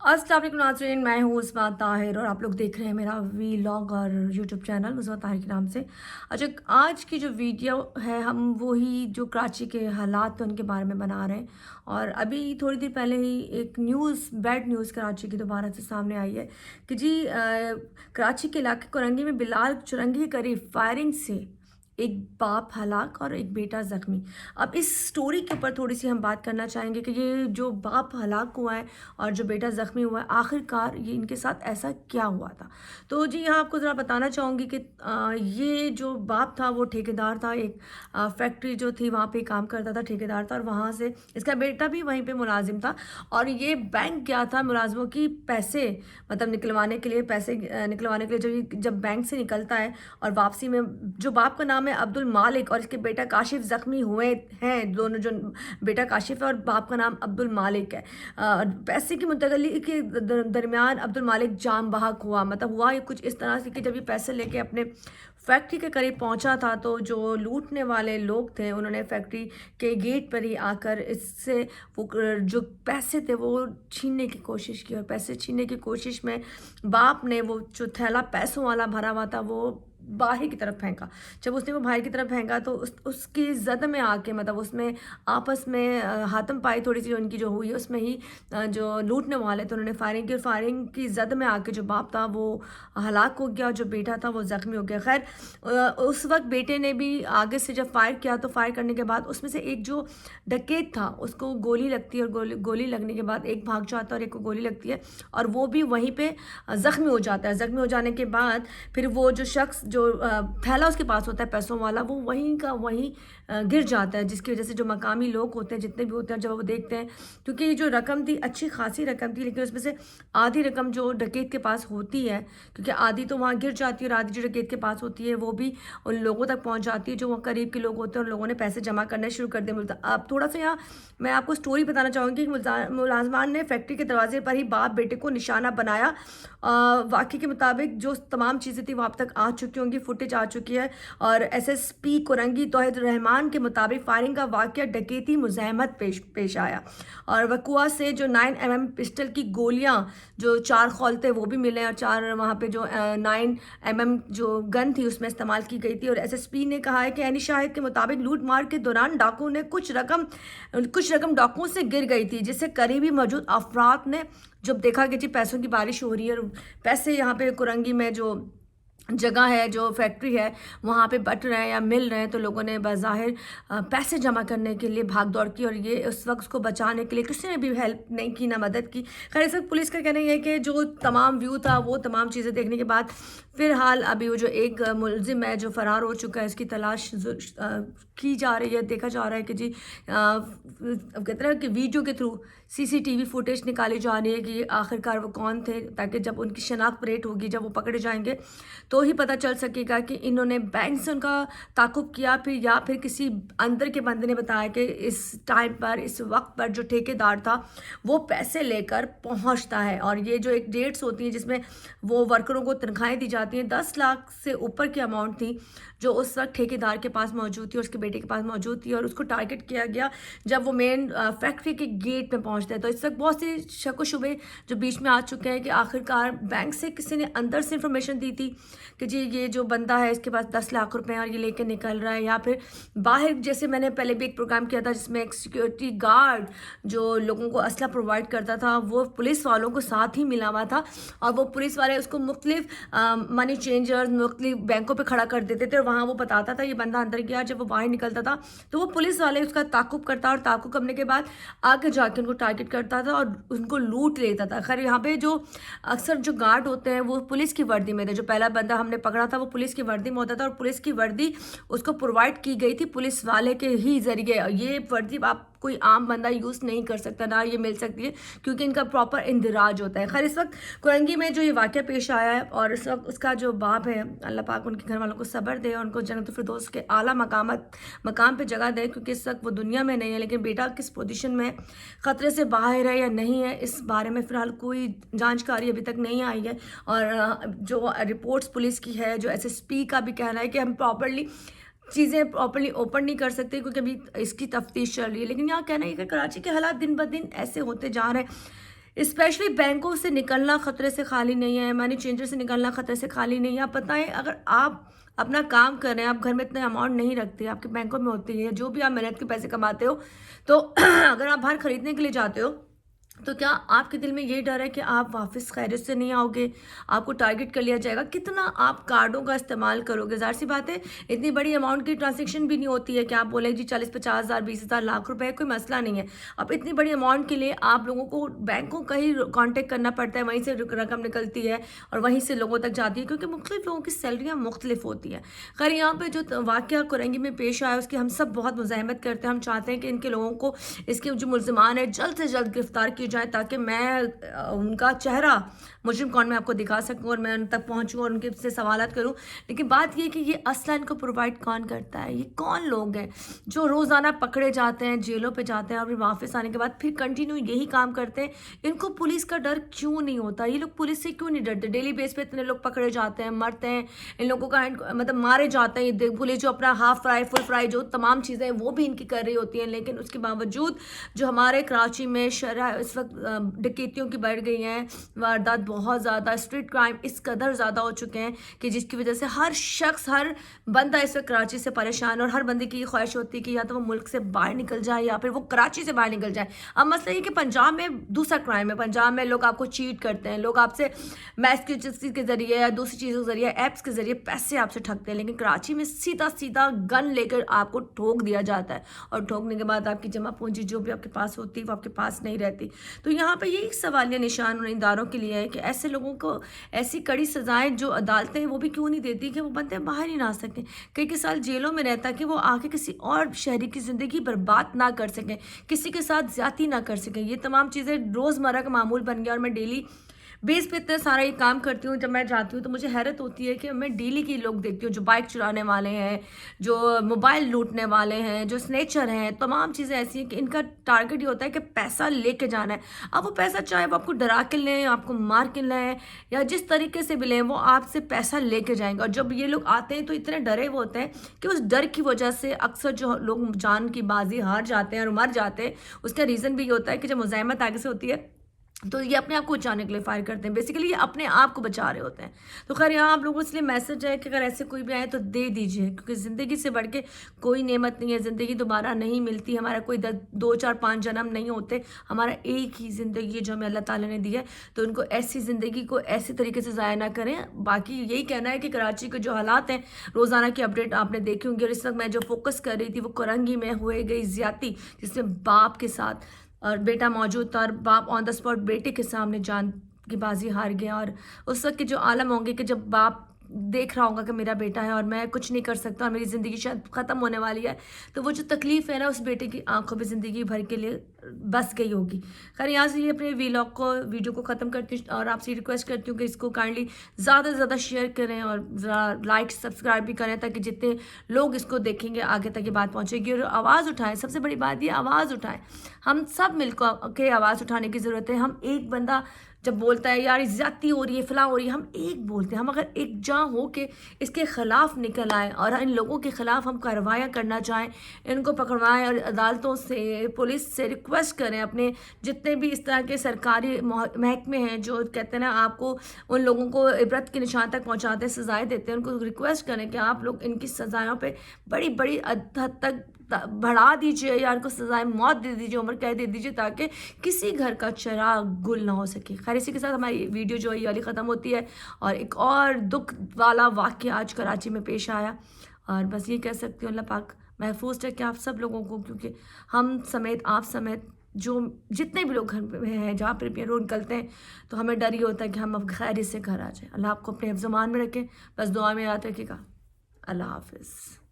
अस्सलाम वालेकुम नाज़रीन, मैं हूँ उस्मा ताहिर और आप लोग देख रहे हैं मेरा वीलॉग और यूट्यूब चैनल उस्मा ताहिर के नाम से। अच्छा, आज की जो वीडियो है हम वही जो कराची के हालात हैं उनके बारे में बना रहे हैं। और अभी थोड़ी देर पहले ही एक बैड न्यूज़ कराची की दोबारा से सामने आई है कि जी कराची के इलाके कोरंगी में बिलाल चुरंगी के करीब फायरिंग से एक बाप हलाक और एक बेटा ज़ख्मी। अब इस स्टोरी के ऊपर थोड़ी सी हम बात करना चाहेंगे कि ये जो बाप हलाक हुआ है और जो बेटा ज़ख्मी हुआ है, आखिरकार ये इनके साथ ऐसा क्या हुआ था। तो जी यहाँ आपको ज़रा बताना चाहूँगी कि ये जो बाप था वो ठेकेदार था, एक फैक्ट्री जो थी वहाँ पे काम करता था, ठेकेदार था। और वहाँ से इसका बेटा भी वहीं पे मुलाजिम था और ये बैंक गया था मुलाजमों की पैसे मतलब निकलवाने के लिए, पैसे निकलवाने के लिए। जब बैंक से निकलता है और वापसी में, जो बाप का नाम है अब्दुल मालिक और इसके बेटा काशिफ ज़ख्मी हुए हैं, दोनों जो बेटा काशिफ है और बाप का नाम अब्दुल मालिक है। पैसे की मुंतकली के दरमियान अब्दुल मालिक जान बहक हुआ। मतलब हुआ ये कुछ इस तरह से कि जब ये पैसे लेके अपने फैक्ट्री के करीब पहुंचा था तो जो लूटने वाले लोग थे उन्होंने फैक्ट्री के गेट पर ही आकर इससे वो जो पैसे थे वो छीनने की कोशिश की। और पैसे छीनने की कोशिश में बाप ने वो जो थैला पैसों वाला भरा हुआ था वो बाहर की तरफ फेंका। जब उसने वो बाहर की तरफ फेंका तो उसकी ज़द में आके, मतलब उसमें आपस में हाथम पाई थोड़ी सी उनकी जो हुई, उसमें ही जो लूटने वाले थे उन्होंने फायरिंग की और फायरिंग की ज़द में आके जो बाप था वो हलाक हो गया और जो बेटा था वो ज़ख्मी हो गया। खैर उस वक्त बेटे ने भी आगे से जब फायर किया तो फायर करने के बाद उसमें से एक जो डकैत था उसको गोली लगती है और गोली लगने के बाद एक भाग जाता है और एक को गोली लगती है और वो भी वहीं पे ज़ख्मी हो जाता है। ज़ख्मी हो जाने के बाद फिर वो जो शख्स जो थैला उसके पास होता है पैसों वाला वो वहीं का वहीं गिर जाता है, जिसकी वजह से जो मकामी लोग होते हैं जितने भी होते हैं जब वो देखते हैं, क्योंकि ये जो रकम थी अच्छी खासी रकम थी लेकिन उसमें से आधी रकम जो डकैत के पास होती है, क्योंकि आधी तो वहाँ गिर जाती है और आधी जो डकैत के पास होती है वो भी उन लोगों तक पहुँच जाती है जो वहाँ करीब के लोग होते हैं और लोगों ने पैसे जमा करने शुरू कर दिए। अब थोड़ा सा यहाँ मैं आपको स्टोरी बताना चाहूँगी कि मुलाजमान ने फैक्ट्री के दरवाजे पर ही बाप बेटे को निशाना बनाया। वाकई के मुताबिक जो तमाम चीज़ें थी वो आप तक आ चुकी होंगी, फुटेज आ चुकी है। और एसएसपी कोरंगी तौहीद रहमान के मुताबिक फायरिंग का वाक़या डकैती मुज़ाहमत पेश आया और वकुआ से जो 9mm पिस्टल की गोलियां जो 4 खौलते वो भी मिले और 4 वहाँ पे जो 9mm जो गन थी उसमें इस्तेमाल की गई थी। और एसएसपी ने कहा है कि ऐनी शाहिद के मुताबिक लूट मार के दौरान डाकुओं ने कुछ रकम डाकुओं से गिर गई थी, जिससे करीबी मौजूद अफराद ने जब देखा कि जी पैसों की बारिश हो रही है और पैसे यहाँ पे कुरंगी में जो जगह है, जो फैक्ट्री है वहाँ पे बट रहे हैं या मिल रहे हैं, तो लोगों ने बाज़ाहिर पैसे जमा करने के लिए भाग दौड़ की और ये उस वक्त उसको बचाने के लिए किसी ने भी हेल्प नहीं की, ना मदद की। खैर इस वक्त पुलिस का कहना ये है कि जो तमाम व्यू था वो तमाम चीज़ें देखने के बाद फ़िलहाल अभी वो जो एक मुलजिम है जो फ़रार हो चुका है इसकी तलाश की जा रही है। देखा जा रहा है कि जी कहते हैं कि वीडियो के थ्रू सीसीटीवी फुटेज निकाली जा रही है कि आखिरकार वो कौन थे, ताकि जब उनकी शनाख्त परेड होगी, जब वो पकड़े जाएंगे तो ही पता चल सकेगा कि इन्होंने बैंक से उनका ताकुब किया या फिर किसी अंदर के बंदे ने बताया कि इस टाइम पर, इस वक्त पर जो ठेकेदार था वो पैसे लेकर पहुंचता है। और ये जो एक डेट्स होती हैं जिसमें वो वर्करों को तनख्वाहें दी जाती हैं, 10 लाख से ऊपर की अमाउंट थी जो उस वक्त ठेकेदार के पास मौजूद थी और उसके बेटे के पास मौजूद थी और उसको टारगेट किया गया जब वो मेन फैक्ट्री के गेट में पहुंचते हैं। तो इस वक्त बहुत सी शक व शुबे जो बीच में आ चुके हैं कि आखिरकार बैंक से किसी ने अंदर से इंफॉर्मेशन दी थी कि जी ये जो बंदा है इसके पास 10 लाख रुपए और ये लेकर निकल रहा है, या फिर बाहर, जैसे मैंने पहले भी एक प्रोग्राम किया था जिसमें एक सिक्योरिटी गार्ड जो लोगों को असला प्रोवाइड करता था वो पुलिस वालों को साथ ही मिला हुआ था और वो पुलिस वाले उसको मुख्तलिफ मनी चेंजर्स मुख्तलिफ बैंकों पे खड़ा कर देते थे और वहाँ वो बताता था ये बंदा अंदर गया। जब वो बाहर निकलता था तो वो पुलिस वाले उसका ताकुब करता और ताकुब करने के बाद आगे जाके उनको टारगेट करता था और उनको लूट लेता था। खैर यहाँ पे जो अक्सर जो गार्ड होते हैं वो पुलिस की वर्दी में थे, जो पहला बंदा हमने पकड़ा था वो पुलिस की वर्दी में होता था और पुलिस की वर्दी उसको प्रोवाइड की गई थी पुलिस वाले के ही जरिए। ये वर्दी आप कोई आम बंदा यूज़ नहीं कर सकता, ना ये मिल सकती है क्योंकि इनका प्रॉपर इंदिराज होता है। खैर इस वक्त कुरंगी में जो ये वाक़या पेश आया है और इस वक्त उसका जो बाप है, अल्लाह पाक उनके घर वालों को सब्र दे और उनको जन्नत फिरदौस के आला मकाम पे जगह दे, क्योंकि इस वक्त वो दुनिया में नहीं है। लेकिन बेटा किस पोजीशन में, ख़तरे से बाहर है या नहीं है, इस बारे में फ़िलहाल कोई जानकारी अभी तक नहीं आई है। और जो रिपोर्ट्स पुलिस की है, जो एसएसपी का भी कहना है कि हम चीज़ें प्रॉपर्ली ओपन नहीं कर सकते क्योंकि अभी इसकी तफ्तीश चल रही है। लेकिन यहाँ कहना है कि कराची के हालात दिन ब दिन ऐसे होते जा रहे हैं اسپیشلی بینکوں سے نکلنا خطرے سے خالی نہیں ہے، منی چینجر سے نکلنا خطرے سے خالی نہیں ہے. آپ بتائیں، اگر آپ اپنا کام کر رہے ہیں، آپ گھر میں اتنے اماؤنٹ نہیں رکھتے، آپ کے بینکوں میں ہوتی ہے، جو بھی آپ محنت کے پیسے کماتے ہو، تو اگر آپ باہر خریدنے کے لیے جاتے ہو تو کیا آپ کے دل میں یہ ڈر ہے کہ آپ واپس خیریت سے نہیں آؤ گے، آپ کو ٹارگٹ کر لیا جائے گا؟ کتنا آپ کارڈوں کا استعمال کرو گے؟ ظاہر سی بات ہے، اتنی بڑی اماؤنٹ کی ٹرانزیکشن بھی نہیں ہوتی ہے کہ آپ بولیں جی 40-50 ہزار 20 ہزار لاکھ روپے کوئی مسئلہ نہیں ہے. اب اتنی بڑی اماؤنٹ کے لیے آپ لوگوں کو بینکوں کا ہی کانٹیکٹ کرنا پڑتا ہے، وہیں سے رقم نکلتی ہے اور وہیں سے لوگوں تک جاتی ہے، کیونکہ مختلف لوگوں کی سیلریاں مختلف ہوتی ہیں. خیر، یہاں پہ جو واقعہ کرنگی میں پیش آیا اس کی ہم سب بہت مزاحمت کرتے ہیں. ہم چاہتے ہیں کہ ان کے لوگوں کو، اس کے جو ملزمان ہیں، جلد سے جلد گرفتار کیے جائیں تاکہ میں ان کا چہرہ مجرم کون میں آپ کو دکھا سکوں اور میں ان تک پہنچوں اور ان کے سے سوالات کروں. لیکن بات یہ کہ یہ اصلاً ان کو پرووائڈ کون کرتا ہے؟ یہ کون لوگ ہیں جو روزانہ پکڑے جاتے ہیں، جیلوں پہ جاتے ہیں اور پھر واپس آنے کے بعد پھر کنٹینیو یہی کام کرتے ہیں؟ ان کو پولیس کا ڈر کیوں نہیں ہوتا؟ یہ لوگ پولیس سے کیوں نہیں ڈرتے؟ ڈیلی بیس پہ اتنے لوگ پکڑے جاتے ہیں، مرتے ہیں، ان لوگوں کا مطلب مارے جاتے ہیں. یہ پولیس جو اپنا ہاف فرائی فل فرائی جو تمام چیزیں وہ بھی ان کی کر رہی ہوتی ہیں، لیکن اس کے باوجود جو ہمارے کراچی میں شرح اس وقت ڈکیتیوں کی بڑھ گئی ہیں، واردات بہت زیادہ، اسٹریٹ کرائم اس قدر زیادہ ہو چکے ہیں کہ جس کی وجہ سے ہر شخص، ہر بندہ اس وقت کراچی سے پریشان، اور ہر بندے کی یہ خواہش ہوتی ہے کہ یا تو وہ ملک سے باہر نکل جائے یا پھر وہ کراچی سے باہر نکل جائے. اب مسئلہ یہ کہ پنجاب میں دوسرا کرائم ہے. پنجاب میں لوگ آپ کو چیٹ کرتے ہیں، لوگ آپ سے میسج کے ذریعے یا دوسری چیزوں کے ذریعے، ایپس کے ذریعے پیسے آپ سے ٹھگتے ہیں. لیکن کراچی میں سیدھا سیدھا گن لے کر آپ کو ٹھوک دیا جاتا ہے، اور ٹھوکنے کے بعد آپ کی جمع پونجی جو بھی آپ کے پاس ہوتی ہے وہ آپ کے پاس نہیں رہتی. تو یہاں پہ یہ سوالیہ نشان ان اداروں کے لیے ہے کہ ایسے لوگوں کو ایسی کڑی سزائیں جو عدالتیں ہیں وہ بھی کیوں نہیں دیتی کہ وہ بندے باہر ہی نہ آ سکیں، کئی سال جیلوں میں رہتا کہ وہ آ کے کسی اور شہری کی زندگی برباد نہ کر سکیں، کسی کے ساتھ زیادتی نہ کر سکیں. یہ تمام چیزیں روزمرہ کا معمول بن گیا، اور میں ڈیلی بیس پہ اتنا سارا یہ کام کرتی ہوں. جب میں جاتی ہوں تو مجھے حیرت ہوتی ہے کہ میں ڈیلی کی لوگ دیکھتی ہوں جو بائک چرانے والے ہیں، جو موبائل لوٹنے والے ہیں، جو سنیچر ہیں. تمام چیزیں ایسی ہیں کہ ان کا ٹارگٹ یہ ہوتا ہے کہ پیسہ لے کے جانا ہے. اب وہ پیسہ چاہے وہ آپ کو ڈرا کے لیں، آپ کو مار کے لیں، یا جس طریقے سے بھی لیں، وہ آپ سے پیسہ لے کے جائیں گے. اور جب یہ لوگ آتے ہیں تو اتنے ڈرے ہوئے ہوتے ہیں کہ اس ڈر کی وجہ سے اکثر جو لوگ جان کی بازی ہار جاتے ہیں اور مر جاتے ہیں، اس کا ریزن بھی یہ ہوتا ہے کہ جب مزاحمت آگے سے ہوتی ہے تو یہ اپنے آپ کو بچانے کے لیے فائر کرتے ہیں. بیسیکلی یہ اپنے آپ کو بچا رہے ہوتے ہیں. تو خیر، یہاں آپ لوگوں سے لیے میسج ہے کہ اگر ایسے کوئی بھی آئے تو دے دیجیے، کیونکہ زندگی سے بڑھ کے کوئی نعمت نہیں ہے. زندگی دوبارہ نہیں ملتی، ہمارا کوئی 2 4 5 جنم نہیں ہوتے، ہمارا ایک ہی زندگی ہے جو ہمیں اللہ تعالیٰ نے دی ہے. تو ان کو ایسی زندگی کو ایسی طریقے سے ضائع نہ کریں. باقی یہی کہنا ہے کہ کراچی کے جو حالات ہیں، روزانہ کی اپڈیٹ آپ نے دیکھی ہوں گی، اور اس وقت میں جو فوکس کر رہی تھی وہ کرنگی میں ہوئے گئی زیادتی، جس میں باپ کے ساتھ اور بیٹا موجود تھا، اور باپ آن دا اسپاٹ بیٹے کے سامنے جان کی بازی ہار گیا. اور اس وقت کے جو عالم ہوں گے کہ جب باپ دیکھ رہا ہوگا کہ میرا بیٹا ہے اور میں کچھ نہیں کر سکتا اور میری زندگی شاید ختم ہونے والی ہے، تو وہ جو تکلیف ہے نا، اس بیٹے کی آنکھوں پہ زندگی بھر کے لیے بس گئی ہوگی. خیر، یہاں سے یہ اپنے ویڈیو کو ختم کرتی ہوں، اور آپ سے ریکویسٹ کرتی ہوں کہ اس کو کائنڈلی زیادہ سے زیادہ شیئر کریں اور ذرا لائک سبسکرائب بھی کریں، تاکہ جتنے لوگ اس کو دیکھیں گے آگے تک یہ بات پہنچے گی. اور آواز اٹھائیں، سب سے بڑی بات یہ آواز اٹھائیں. ہم سب مل کے آواز اٹھانے کی ضرورت ہے. ہم ایک بندہ جب بولتا ہے یار زیادتی ہو رہی ہے، فلاں ہو رہی ہے، ہم ایک بولتے ہیں. ہم اگر ایک جاں ہو کے اس کے خلاف نکل آئیں اور ان لوگوں کے خلاف ہم کارروائیاں کرنا چاہیں، ان کو پکڑوائیں اور عدالتوں سے، پولیس سے ریکویسٹ کریں، اپنے جتنے بھی اس طرح کے سرکاری محکمے ہیں جو کہتے ہیں نا آپ کو ان لوگوں کو عبرت کے نشان تک پہنچاتے ہیں، سزائیں دیتے ہیں، ان کو ریکویسٹ کریں کہ آپ لوگ ان کی سزائوں پہ بڑی بڑی حد تک بڑھا دیجیے، یا ان کو سزائے موت دے دیجیے، عمر قید دے دیجیے، تاکہ کسی گھر کا چراغ گل نہ ہو سکے. خیر، اسی کے ساتھ ہماری ویڈیو جو ہے یہ والی ختم ہوتی ہے. اور ایک اور دکھ والا واقعہ آج کراچی میں پیش آیا، اور بس یہ کہہ سکتی ہوں اللہ پاک محفوظ رکھے آپ سب لوگوں کو، کیونکہ ہم سمیت، آپ سمیت، جو جتنے بھی لوگ گھر پہ ہیں، جہاں پہ بھی روز نکلتے ہیں، تو ہمیں ڈر یہ ہوتا ہے کہ ہم اب خیریت سے گھر آ جائیں. اللہ آپ کو اپنے حفظ و امان میں رکھے. بس دعا میں یاد رکھے گا. اللہ حافظ.